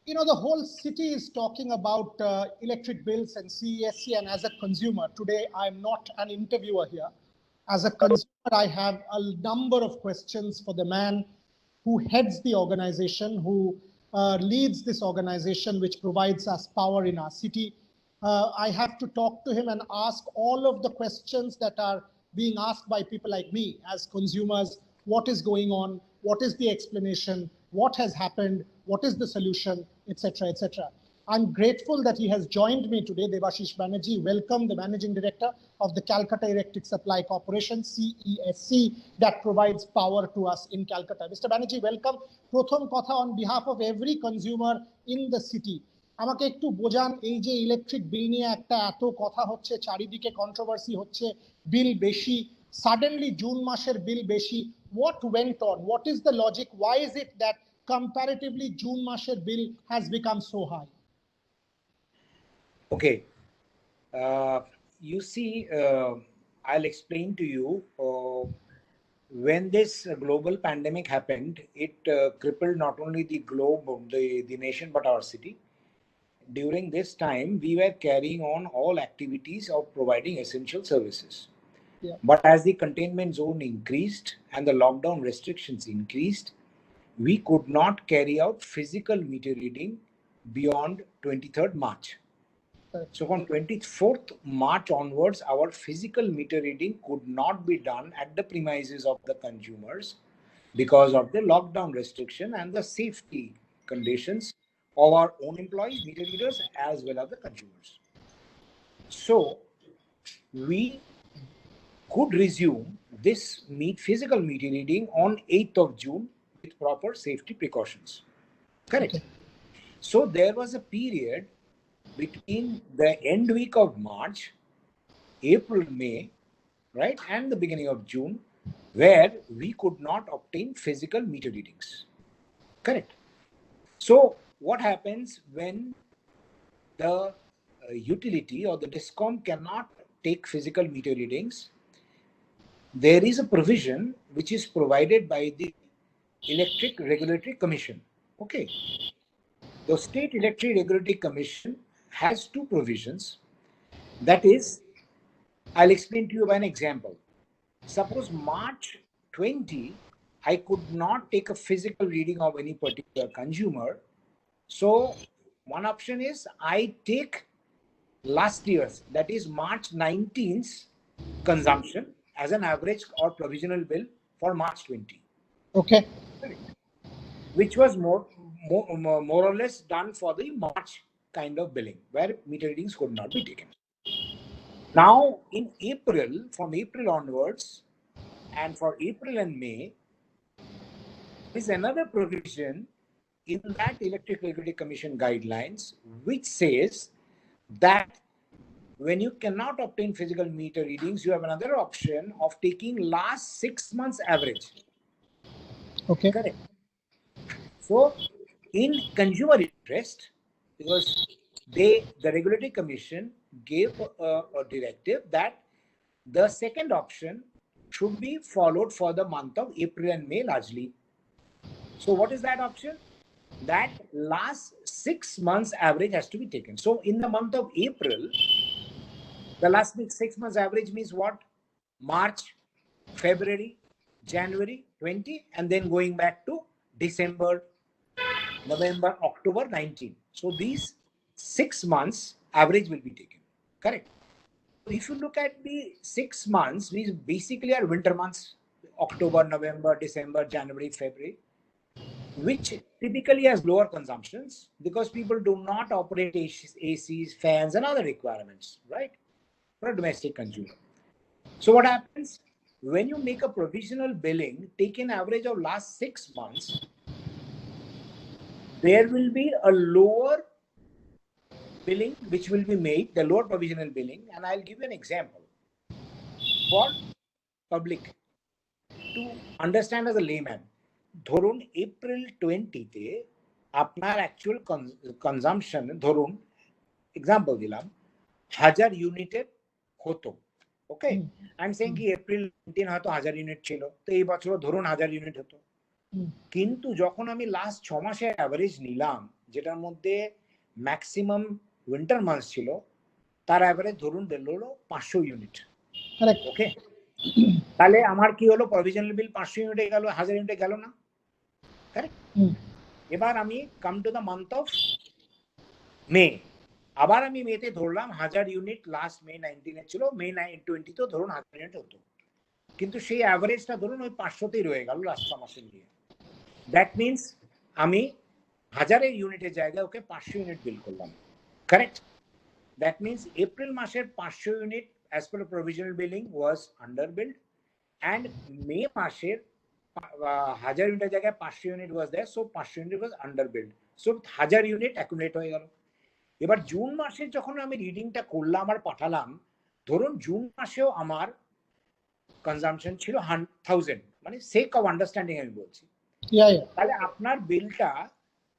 The whole city is talking about electric bills and CESC, and as a consumer, today I'm not an interviewer here. As a consumer, I have a number of questions for the man who heads the organization, who leads this organization, which provides us power in our city. I have to talk to him and ask all of the questions that are being asked by people like me as consumers. What is going on? What is the explanation? What has happened? What is the solution? Etc. etc. I'm grateful that he has joined me today. Debasish Banerjee, welcome, the Managing Director of the Calcutta Electric Supply Corporation, CESC, that provides power to us in Calcutta. Mr. Banerjee, welcome. Prothom Kotha, on behalf of every consumer in the city, আমাকে একটু বোঝান, এই যে electric bill নিয়ে একটা এত কথা হচ্ছে, চারিদিকে কন্ট্রোভার্সি হচ্ছে, বিল বেশি, সাডেনলি জুন মাসের বিল বেশি, what went on? What is the logic? Why is it that comparatively June মাসের bill has become so high? Okay, you see, I'll explain to you. When this global pandemic happened, it crippled not only the globe, the nation, but our city. During this time, we were carrying on all activities of providing essential services. Yeah. But as the containment zone increased and the lockdown restrictions increased, we could not carry out physical meter reading beyond 23rd March. So from 24th March onwards, our physical meter reading could not be done at the premises of the consumers because of the lockdown restriction and the safety conditions of our own employees, meter readers, as well as the consumers. So we could resume this physical meter reading on 8th of June with proper safety precautions. Correct. Okay. So there was a period between the end week of March, April, May, right, and the beginning of June, where we could not obtain physical meter readings. Correct. So what happens when the utility or the DISCOM cannot take physical meter readings? There is a provision which is provided by the Electric Regulatory Commission. Okay. The State Electric Regulatory Commission has two provisions. That is, I'll explain to you by an example. Suppose March 20, I could not take a physical reading of any particular consumer. So one option is I take last year's, that is March 19th consumption as an average or provisional bill for March 20. Okay. Which was more or less done for the March kind of billing, where meter readings could not be taken. Now, in April, from April onwards, and for April and May, is another provision in that Electric Regulatory Commission guidelines, which says that when you cannot obtain physical meter readings, you have another option of taking last 6 months average. Okay. Correct. So, in consumer interest, because the Regulatory Commission gave a directive that the second option should be followed for the month of April and May largely. So what is that option? That last 6 months average has to be taken. So in the month of April, the last 6 months average means what? March, February, January 20, and then going back to December, November, October 19. So these 6 months average will be taken. Correct. If you look at the 6 months, we basically are winter months, October, November, December, January, February, which typically has lower consumptions because people do not operate ACs, fans, and other requirements, right, for a domestic consumer. So what happens? When you make a provisional billing, take an average of last 6 months, there will be a lower billing which will be made, the lower provisional billing, and I'll give you an example for public to understand as a layman. ধরুন April 20-তে আপনার actual consumption ধরুন example দিলাম 1000 ইউনিটের হতো। ওকে, I am saying কি April 19 হয়তো 1000 unit ছিল, তো এই বছর ধরুন 1000 ইউনিট হতো। কিন্তু যখন আমি লাস্ট 6 মাসের অ্যাভারেজ নিলাম যেটার মধ্যে ম্যাক্সিমাম উইন্টার মান্থস ছিল, তার অ্যাভারেজ ধরুন বের হলো 500 ইউনিট। ওকে, তাহলে আমার কি হলো, প্রভিশনাল বিল 500 ইউনিটে গেল, 1000 ইউনিটে গেল না, কারেক্ট? এবার আমি come to the month of May, আবার আমি মেতে ধরলাম 1000 ইউনিট, লাস্ট মে 19 ছিল, মে 20 তো ধরুন 1000 ইউনিট হতো, কিন্তু সেই অ্যাভারেজটা ধরুন ওই 500তেই রয়ে গেল লাস্ট 6 মাসে নিয়ে। দ্যাট মিনস আমি 1000 ইউনিটের জায়গায় ওকে 500 ইউনিট বিল করলাম, কারেক্ট? দ্যাট মিনস এপ্রিল মাসের 500 unit as per provisional billing was under billed, and May মাসের 1000 ইউনিটের জায়গায় 500 unit was there, so 500 unit was under billed, so 1000 unit accumulate হয়ে গেল। এবার জুন মাসে যখন আমি রিডিংটা করলাম আর পাঠালাম, ধরুন জুন মাসেও আমার কনজাম্পশন ছিল 1000, মানে সেক অফ আন্ডারস্ট্যান্ডিং আমি বলছি। তাহলে আপনার বিলটা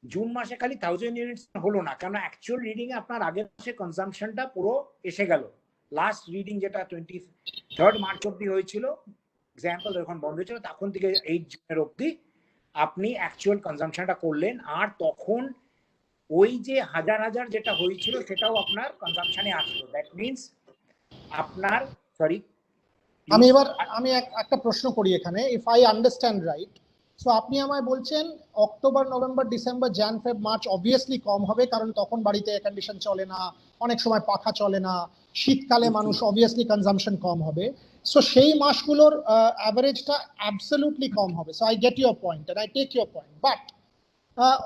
জুন মাসে খালি 1000 ইউনিটস হলো না, কারণ অ্যাকচুয়াল রিডিং এ আপনার আগের মাসে কনজাম্পশনটা পুরো এসে গেল। লাস্ট রিডিং যেটা 23 মার্চ অব্দি হয়েছিল, এক্সাম্পল যখন বন্ধ হয়েছিল, তখন থেকে 8 জুনের অব্দি আপনি অ্যাকচুয়াল কনজাম্পশনটা করলেন, আর তখন ওই যে হাজার হাজার যেটা হয়েছিল সেটাও আপনার কনজাম্পশনে আসলো। দ্যাট মিনস আপনার, সরি, আমি একটা প্রশ্ন করি এখানে, if I understand right, so আপনি আমায় বলছেন অক্টোবর, নভেম্বর, ডিসেম্বর, জান, ফেব, মার্চ অবভিয়াসলি কম হবে, কারণ তখন বাড়িতে এয়ার কন্ডিশন চলে না, অনেক সময় পাখা চলে না, শীতকালে মানুষ অবভিয়াসলি কনজাম্পশন কম হবে, সো সেই মাসগুলোর অ্যাভারেজটা অ্যাবসলিউটলি কম হবে। So I get your point and I take your point, but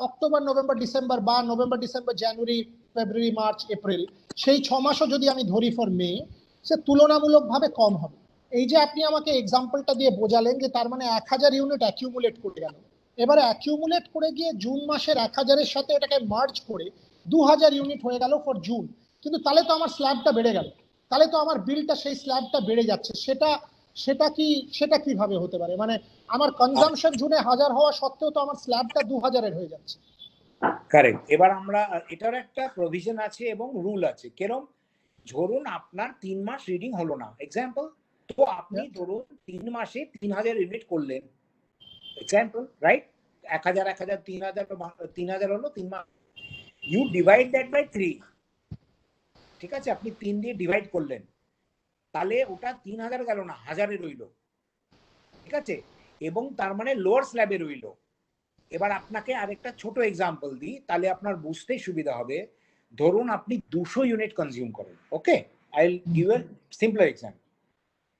October, November, December বা November, December, January, February, March, April, সেই 6 মাসও যদি আমি ধরি ফর মে, সে তুলনামূলকভাবে কম হবে। এই যে আপনি আমাকে এক্সাম্পলটা দিয়ে বোঝালেন যে তার মানে 1000 ইউনিট অ্যাকিউমুলেট করে গেল, এবারে অ্যাকিউমুলেট করে গিয়ে জুন মাসের 1000-এর সাথে এটাকে মার্জ করে 2000 ইউনিট হয়ে গেল ফর জুন, কিন্তু তাহলে তো আমার স্ল্যাবটা বেড়ে গেল, তাহলে তো আমার বিলটা সেই স্ল্যাবটা বেড়ে যাচ্ছে, সেটা কিভাবে হতে পারে? মানে আমার কনজাম্পশন জুনে 1000 হওয়া সত্ত্বেও তো আমার স্ল্যাবটা 2000-এর হয়ে যাচ্ছে। কারেক্ট। এবার আমরা এটার একটা প্রভিশন আছে এবং রুল আছে, কেরম, ধরুন আপনার 3 মাস রিডিং হলো না, এক্সাম্পল, তো আপনি ধরুন 3 মাসে 3000 ইউনিট করলেন, এক্সাম্পল, রাইট? 1000 1000 3000 হলো 3 মাস, ইউ ডিভাইড দ্যাট বাই 3, ঠিক আছে? আপনি 3 দিয়ে ডিভাইড করলেন, তাহলে ওটা 3000 গেল না, 1000-এ রইল, ঠিক আছে? এবং তার মানে লোয়ার স্ল্যাবে রইল। এবার আপনাকে আরেকটা ছোট এক্সাম্পল দিই, তাহলে আপনার বুঝতে সুবিধা হবে। ধরুন আপনি 200 ইউনিট কনজিউম করেন, okay, I will give a simple example.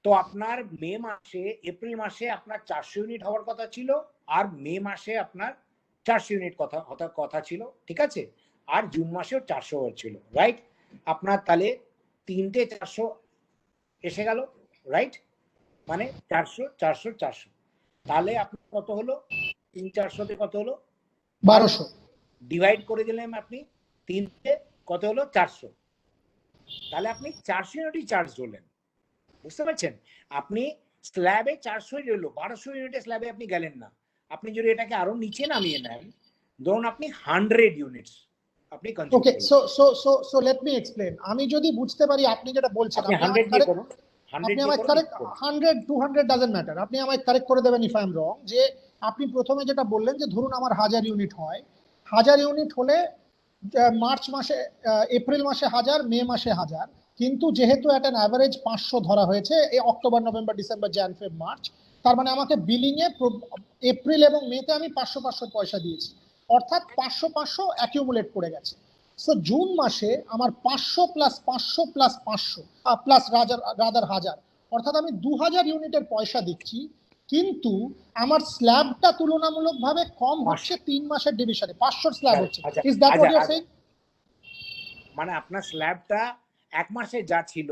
তো আপনার মে মাসে, এপ্রিল মাসে আপনার 400 ইউনিট হওয়ার কথা ছিল, আর মে মাসে আপনার 400 ইউনিট কথা ছিল, ঠিক আছে? আর জুন মাসেও 400 ছিল, রাইট? আপনার তাহলে 3টে 400 এসে গেল, রাইট? মানে 400 400 400, তাহলে আপনার কত হলো? 3 400-তে কত হলো? 1200। ডিভাইড করে দিলেন আপনি 3-তে, কত হলো? 400। তাহলে আপনি 400 ইউনিটই চার্জ ধরলেন, বুঝতে পারছেন? আপনি স্ল্যাবে 400 রইল, 1200 ইউনিটের স্ল্যাবে আপনি গেলেন না। আপনি যদি এটাকে আরো নিচে নামিয়ে নেন, ধরুন আপনি 100 ইউনিটস আপনি কনজিউম ওকে, করলেন। So let me explain. আমি যদি বুঝতে পারি আপনি যেটা বলছেন, আপনি 100 দিয়ে করুন, 100 আপনি দিয়ে আমায় করুন, কারেক্ট, 100 200 ডাজন্ট ম্যাটার, আপনি আমায় কারেক্ট করে দেবেন ইফ আই এম রং, যে আপনি প্রথমে যেটা বললেন যে ধরুন আমার 1000 ইউনিট হয়, 1000 ইউনিট হলে মার্চ মাসে, এপ্রিল মাসে 1000, মে মাসে 1000, কিন্তু যেহেতু একটা অ্যাভারেজ 500 ধরা হয়েছে এই অক্টোবর, নভেম্বর, ডিসেম্বর, জান, ফেব, মার্চ, তার মানে আমাকে বিলিং এ এপ্রিল এবং মেতে আমি 500 500 পয়সা দিয়েছি, অর্থাৎ 500 500 অ্যাকিউমুলেট করে গেছে। সো জুন মাসে আমার 500 প্লাস 500 প্লাস 500 প্লাস রাদার 1000, অর্থাৎ আমি 2000 ইউনিটের পয়সা দিচ্ছি, কিন্তু আমার স্ল্যাবটা তুলনামূলকভাবে কম হচ্ছে 3 মাসের ডিভিশনে, 500 স্ল্যাব হচ্ছে। Is that what you are saying? মানে আপনার স্ল্যাবটা এক মাসে যা ছিল,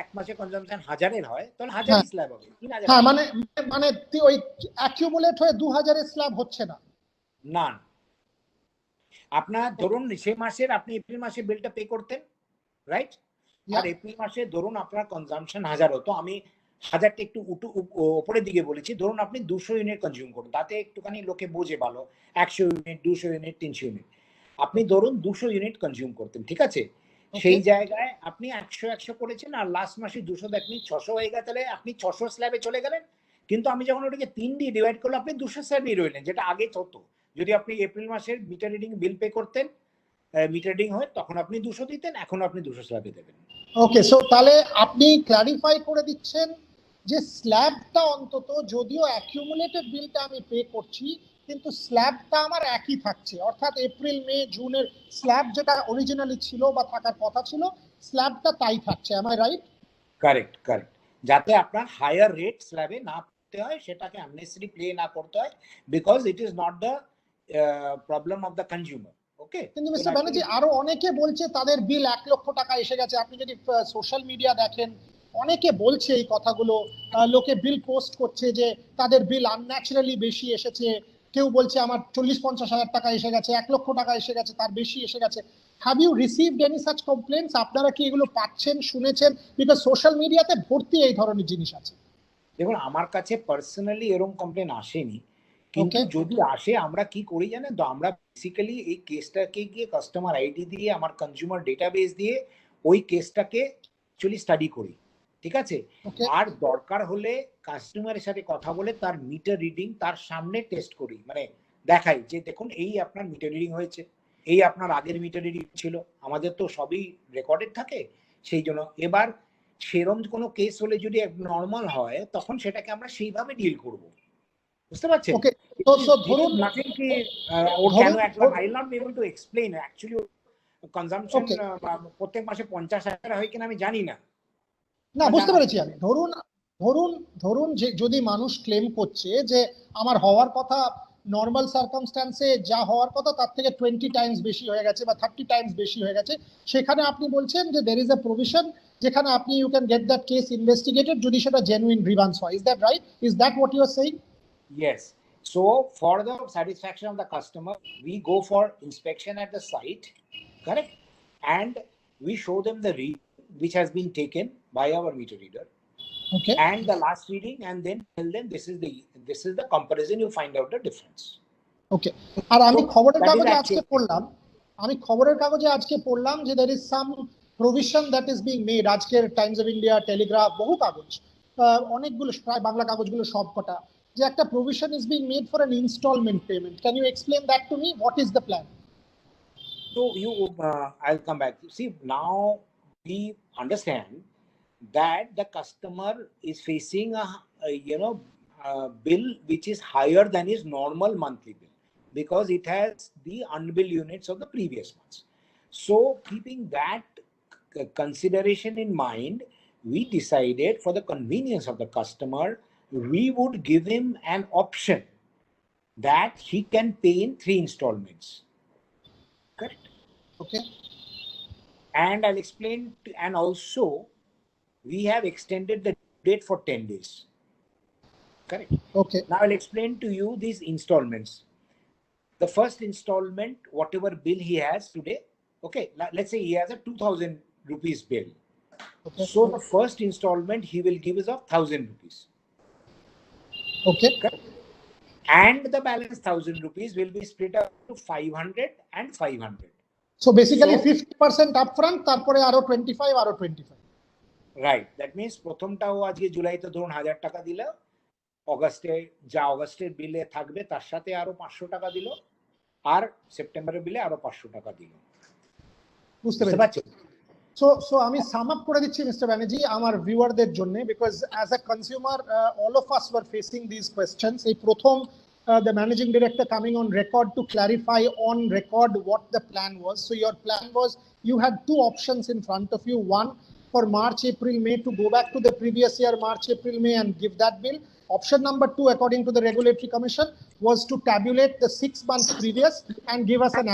এক মাসে কনজাম্পশন 1000-এর হয়, তাহলে 1000-ই স্ল্যাব হবে, 3000। হ্যাঁ, মানে ওই অ্যাকিউমুলেট হয়ে 2000-এর স্ল্যাব হচ্ছে না। না, আপনার ধরুন সে মাসের আপনি এপ্রিল মাসে বিলটা পে করতেন, রাইট? আর এপ্রিল মাসে ধরুন আপনার কনজাম্পশন 1000 হতো, আমি 1000টা একটু উপরের দিকে বলেছি, ধরুন আপনি 200 ইউনিট কনজিউম করুন, তাতে একটুখানি লোকে বোঝে ভালো, 100 ইউনিট, 200 ইউনিট, 300 ইউনিট, আপনি ধরুন 200 ইউনিট কনজিউম করতেন, ঠিক আছে? সেই জায়গায় আপনি 100 100 করেছেন, আর লাস্ট মাসে 200 দেখনি 600 হয়ে গেছে, তাহলে আপনি 600 স্ল্যাবে চলে গেলেন। কিন্তু আমি যখন ওটাকে 3 দিয়ে ডিভাইড করলাম, আপনি 200 স্ল্যাবেই রইলেন, যেটা আগে হতো, যদি আপনি এপ্রিল মাসের মিটার রিডিং বিল পে করতেন, মিটার রিডিং হয় তখন আপনি 200 দিতেন, এখন আপনি 200 স্ল্যাবে দেবেন। ওকে, সো তাহলে আপনি ক্ল্যারিফাই করে দিচ্ছেন যে স্ল্যাবটা অন্তত যদিও অ্যাকিউমুলেটেড বিলটা আমি পে করছি কিন্তু স্ল্যাবটা আমার একই থাকছে, অর্থাৎ এপ্রিল মে জুনের স্ল্যাব যেটা অরিজিনালি ছিল বা থাকার কথা ছিল স্ল্যাবটা তাই থাকছে, am I right? Correct correct, যাতে আপনার হায়ার রেট স্ল্যাবে না পড়তে হয়, সেটাকে আননেসেসারি প্লে না করতে হয়, because it is not the problem of the consumer. Okay, কিন্তু মিস্টার ব্যানার্জি আরো অনেকে বলছে তাদের বিল 1 লক্ষ টাকা এসে গেছে, আপনি যদি সোশ্যাল মিডিয়া দেখেন অনেকে বলছে এই কথাগুলো, লোকে বিল পোস্ট করছে যে তাদের বিল আনন্যাচারালি বেশি এসেছে, কেউ বলছে আমার 40-50 হাজার টাকা এসে গেছে, 1 লক্ষ টাকা এসে গেছে, তার বেশি এসে গেছে। Have you received any such complaints? আপনারা কি এগুলো পাচ্ছেন, শুনেছেন? বিকজ সোশ্যাল মিডিয়াতে ভর্তি এই ধরনের জিনিস আছে। দেখুন, আমার কাছে পার্সোনালি এরকম কমপ্লেন আসেনি, কিন্তু যদি আসে আমরা কি করি জানেন তো, আমরা বেসিক্যালি এই কেসটাকে গিয়ে কাস্টমার আইডি দিয়ে আমার কনজিউমার ডেটাবেস দিয়ে ওই কেসটাকে অ্যাকচুয়ালি স্টাডি করি, ঠিক আছে? আর দরকার হলে কাস্টমারের সাথে কথা বলে তার মিটার রিডিং তার সামনে টেস্ট করি, মানে দেখাই যে দেখুন এই আপনার মিটার রিডিং হয়েছে, এই আপনার আগের মিটার রিডিং ছিল, আমাদের তো সবই রেকর্ডেড থাকে। সেই জন্য এবার সেরম কোনো কেস হলে যদি নর্মাল হয় তখন সেটাকে আমরা সেইভাবে ডিল করব, বুঝতে পারছেন? ওকে, তো ধরুন নাথিং কি ওর কেন একবার I not be able to explain actually consumption প্রত্যেক মাসে 50,000 হয় কিনা আমি জানি না। না, বুঝতে পেরেছি আমি। ধরুন ধরুন ধরুন যে যদি মানুষ ক্লেম করছে যে আমার হওয়ার কথা নর্মাল সার্কামস্ট্যান্সে যা হওয়ার কথা তার থেকে 20 টাইমস বেশি হয়ে গেছে বা 30 টাইমস বেশি হয়ে গেছে, সেখানে আপনি বলছেন যে there is a provision যেখানে আপনি you can get that case investigated যদি সেটা genuine grievance হয়। Is that right? Is that what you are saying? Yes. So for the satisfaction of the customer, we go for inspection at the site, correct? And we show them the read which has been taken by our meter reader. Okay. And the last reading, and then tell them this is the comparison, you find out the difference. Okay. আর আমি খবরের কাগজে আজকে পড়লাম যে there is some provision that is being made, আজকের Times of India, Telegraph, বহু কাগজ, অনেকগুলো প্রায় বাংলা কাগজগুলো সবকটা, যে একটা provision is being made for an installment payment. Can you explain that to me? What is the plan? So I'll come back. See, now we understand that the customer is facing a bill which is higher than his normal monthly bill because it has the unbilled units of the previous months. So keeping that consideration in mind, we decided for the convenience of the customer, we would give him an option that he can pay in 3 installments. Correct? Okay. And I'll explain, and also we have extended the date for 10 days. Correct? Okay. Now I'll explain to you these installments. The first installment, whatever bill he has today, okay, let's say he has a 2,000 rupees bill. Okay. So the first installment he will give is of 1,000 rupees. Okay. Correct? And the balance 1,000 rupees will be split up to 500 and 500. So basically 50% upfront, তারপরে আরো 25 আরো 25. Right. That means প্রথমটাও আজকে জুলাইতে ধরুন 1000 টাকা দিল, অগাস্টে যা অগাস্টের বিলে থাকবে তার সাথে আরো 500 টাকা দিল, আর সেপ্টেম্বরের বিলে আরো 500 টাকা দিল। বুঝতে পেরেছি। So আমি সাম আপ করে দিচ্ছি মিস্টার ব্যানার্জি আমার ভিউয়ারদের জন্য, because as a consumer all of us were facing this questions. এই প্রথম the managing director coming on record to clarify on record what the plan was. So your plan was, you had 2 options in front of you. One, for March, April, May, to go back to the previous year, March, April, May, and give that bill. Option number 2, according to the Regulatory Commission, was to tabulate the 6 months previous and give us an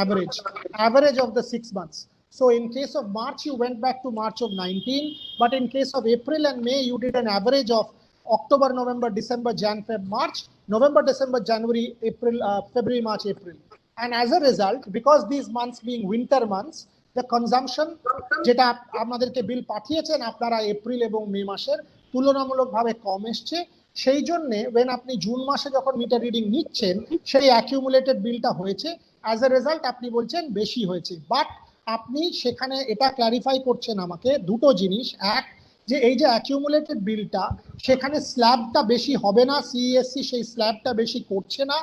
average of the 6 months. So in case of March, you went back to March of 19, but in case of April and May, you did an average of October, November, December, Jan, Feb, March, November, December, January, April, February, March, April. And as a result, because these months being winter months, the consumption যেটা আমাদেরকে বিল পাঠিয়েছেন আপনারা April এবং মে মাসের তুলনামূলকভাবে কম এসছে, সেই জন্য when আপনি জুন মাসে যখন মিটার রিডিং নিচ্ছেন সেই অ্যাকিউমুলেটেড বিলটা হয়েছে, অ্যাজ এ রেজাল্ট আপনি বলছেন বেশি হয়েছে। বাট আপনি সেখানে এটা ক্ল্যারিফাই করছেন আমাকে দুটো জিনিস, এক, যে এই যে অ্যাকিউমুলেটেড বিলটা সেখানে স্ল্যাবটা বেশি হবে না, সিইএসসি সেই স্ল্যাবটা বেশি করছে না,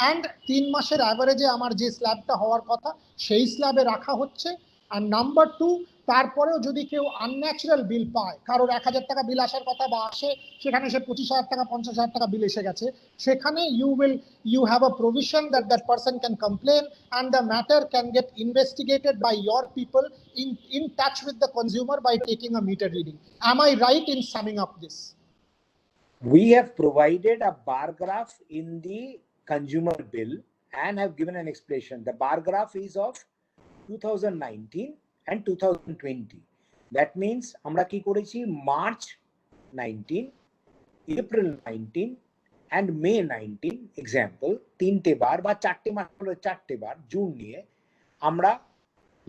and 3 মাসের অ্যাভারেজে আমার যে স্ল্যাবটা হওয়ার কথা সেই স্ল্যাবে রাখা হচ্ছে। আর নাম্বার 2, তারপরেও যদি কেউ আনন্যাচারাল বিল পায়, কারোর 1000 টাকা বিল আসার কথা বা আসে, সেখানে সে 25,000 টাকা 50,000 টাকা বিল এসে গেছে, সেখানে you have a provision that that person can complain and the matter can get investigated by your people in touch with the consumer by taking a meter reading. Am I right in summing up this? We have provided a bar graph in the consumer bill and have given an explanation. The bar graph is of 2019 and 2020. That means আমরা কি করেছি, March 19, April 19 and May 19 example, 3টে বার বা 4টে মাস হলো 4টে বার June নিয়ে আমরা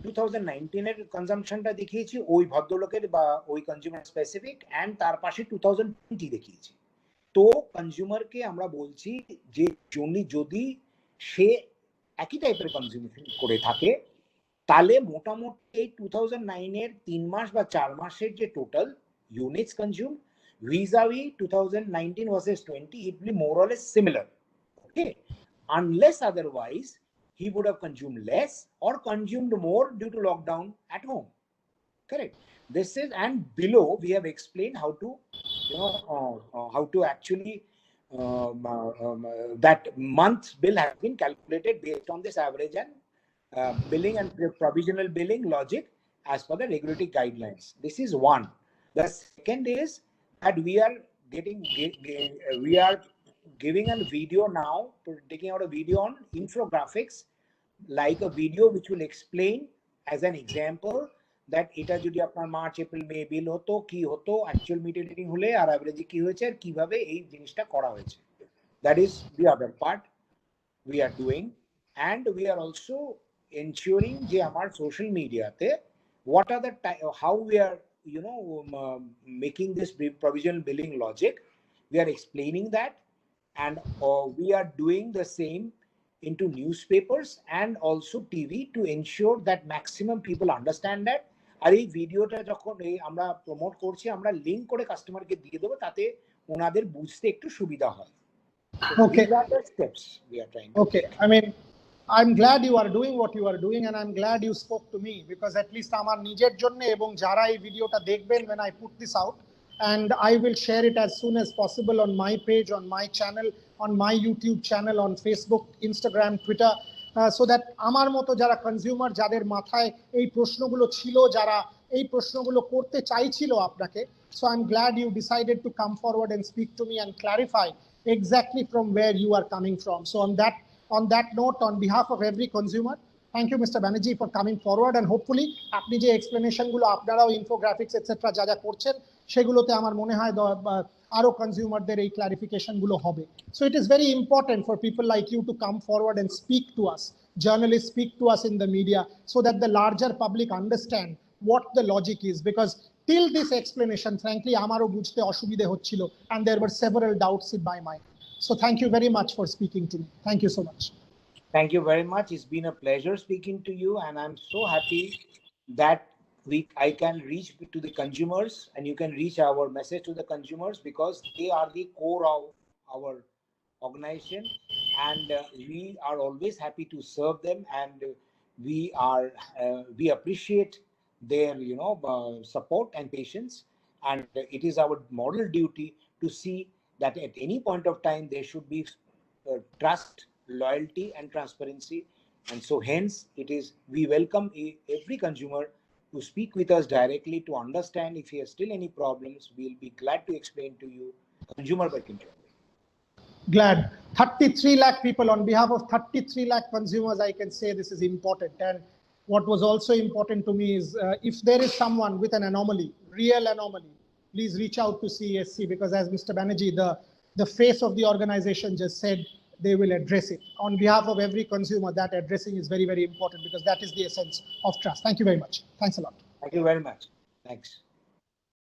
2019 এর কনজাম্পশনটা দেখিয়েছি ওই ভদ্রলোকের বা ওই কনজিউমার স্পেসিফিক, এন্ড তার পাশে 2020 দেখিয়েছি। তো কনজিউমারকে আমরা বলছি যে যদি সে একই টাইপের কনজিউমেশন করে থাকে, তাহলে মোটামুটি এই 2009 এর 3 মাস বা 4 মাসের যে total units consume vis-a-vis 2019 versus 20, it will be more or less similar. Okay, unless otherwise he would have consumed less or consumed more due to lockdown at home. Correct. This is, and below we have explained how to, how to actually that month's bill has been calculated based on this average and billing and provisional billing logic as per the regulatory guidelines. This is one. The second is that we are giving a video now, taking out a video on infographics, like a video which will explain as an example that এটা যদি আপনার March April May বিল হতো, কি হতো actual meter reading হলে, আর অ্যাভারেজে কি হয়েছে, আর কিভাবে এই জিনিসটা করা হয়েছে। That is the other part we are doing, and we are also ensuring যে আমার সোশ্যাল মিডিয়াতে what are the how we are making this provisional billing logic, we are explaining that, and we are doing the same into newspapers and also TV to ensure that maximum people understand that. আর এই ভিডিওটা যখন আমরা promote করছি, আমরা link করে কাস্টমারকে দিয়ে দেবো, তাতে ওনাদের বুঝতে একটু সুবিধা হয়। Okay. These are the steps we are trying to Okay, I mean, I'm glad you are doing what you are doing, and I'm glad you spoke to me, because at least আমার নিজের জন্য এবং যারা এই ভিডিওটা দেখবেন when I put this out, and I will share it as soon as possible on my page, on my channel, on my YouTube channel, on Facebook, Instagram, Twitter, so that আমার মতো যারা কনজিউমার, যাদের মাথায় এই প্রশ্নগুলো ছিল, যারা এই প্রশ্নগুলো করতে চাইছিল আপনাকে, so I'm glad you decided to come forward and speak to me and clarify exactly from where you are coming from. So on that note, on behalf of every consumer, thank you, Mr. Banerjee, for coming forward, and hopefully আপনি যে explanation গুলো আপনারাও infographics etcetera যা যা করছেন, সেগুলোতে আমার মনে হয় আরো কনজিউমারদের এই ক্লারিফিকেশন গুলো হবে। So it is very important for people like you to come forward and speak to us, journalists speak to us in the media, so that the larger public understand what the logic is, because till this explanation, frankly, আমারও বুঝতে অসুবিধে হচ্ছিল, and there were several doubts in my mind. So thank you very much for speaking to me. Thank you so much. Thank you very much. It's been a pleasure speaking to you, and I'm so happy that I can reach to the consumers, and you can reach our message to the consumers, because they are the core of our organization, and we are always happy to serve them, and we appreciate their support and patience, and it is our moral duty to see that at any point of time there should be trust, loyalty and transparency, and so hence it is we welcome every consumer to speak with us directly to understand. If he has still any problems, we'll be glad to explain to you, consumer by consumer. Glad. 33 lakh people, on behalf of 33 lakh consumers, I can say this is important. And what was also important to me is if there is someone with an anomaly, real anomaly, please reach out to CESC, because as Mr. Banerjee, the face of the organization, just said they will address it. On behalf of every consumer, that addressing is very, very important, because that is the essence of trust. Thank you very much. Thanks a lot. Thank you very much. Thanks.